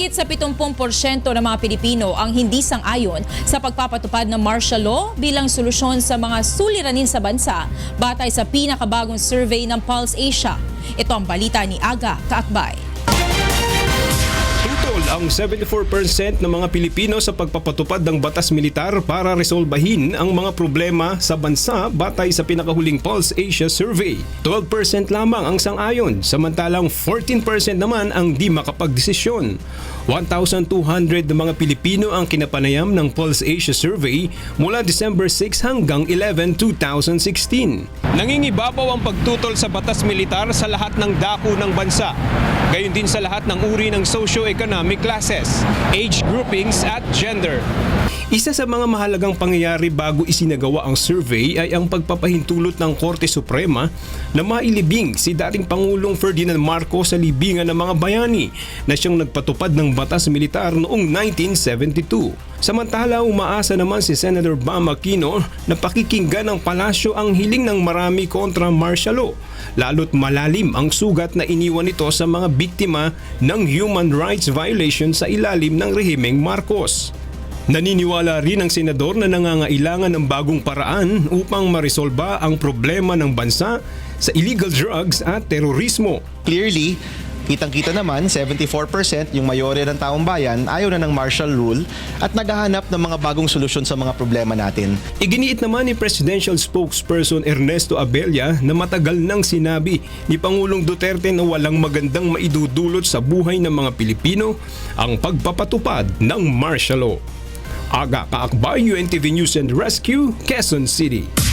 Higit sa 70% ng mga Pilipino ang hindi sang-ayon sa pagpapatupad ng martial law bilang solusyon sa mga suliranin sa bansa batay sa pinakabagong survey ng Pulse Asia. Ito ang balita ni Aga Kaakbay. Tutol ang 74% ng mga Pilipino sa pagpapatupad ng batas militar para resolbahin ang mga problema sa bansa batay sa pinakahuling Pulse Asia Survey. 12% lamang ang sang-ayon, samantalang 14% naman ang di makapagdesisyon. 1,200 na mga Pilipino ang kinapanayam ng Pulse Asia Survey mula December 6 hanggang 11, 2016. Nangingibabaw ang pagtutol sa batas militar sa lahat ng dako ng bansa. Gayon din sa lahat ng uri ng socio-economic classes, age groupings at gender. Isa sa mga mahalagang pangyayari bago isinagawa ang survey ay ang pagpapahintulot ng Korte Suprema na mailibing si dating Pangulong Ferdinand Marcos sa libingan ng mga bayani na siyang nagpatupad ng batas militar noong 1972. Samantala, umaasa naman si Senator Bam Aquino na pakikinggan ng palasyo ang hiling ng marami kontra martial law, lalo't malalim ang sugat na iniwan nito sa mga biktima ng human rights violation sa ilalim ng rehimeng Marcos. Naniniwala rin ang senador na nangangailangan ng bagong paraan upang maresolba ang problema ng bansa sa illegal drugs at terorismo. Clearly, kitang-kita naman 74% yung mayore ng taong bayan ayaw na ng martial rule at naghahanap ng mga bagong solusyon sa mga problema natin. Iginiit naman ni Presidential Spokesperson Ernesto Abella na matagal nang sinabi ni Pangulong Duterte na walang magandang maidudulot sa buhay ng mga Pilipino ang pagpapatupad ng martial law. Aga Kaakbay, UNTV News and Rescue, Quezon City.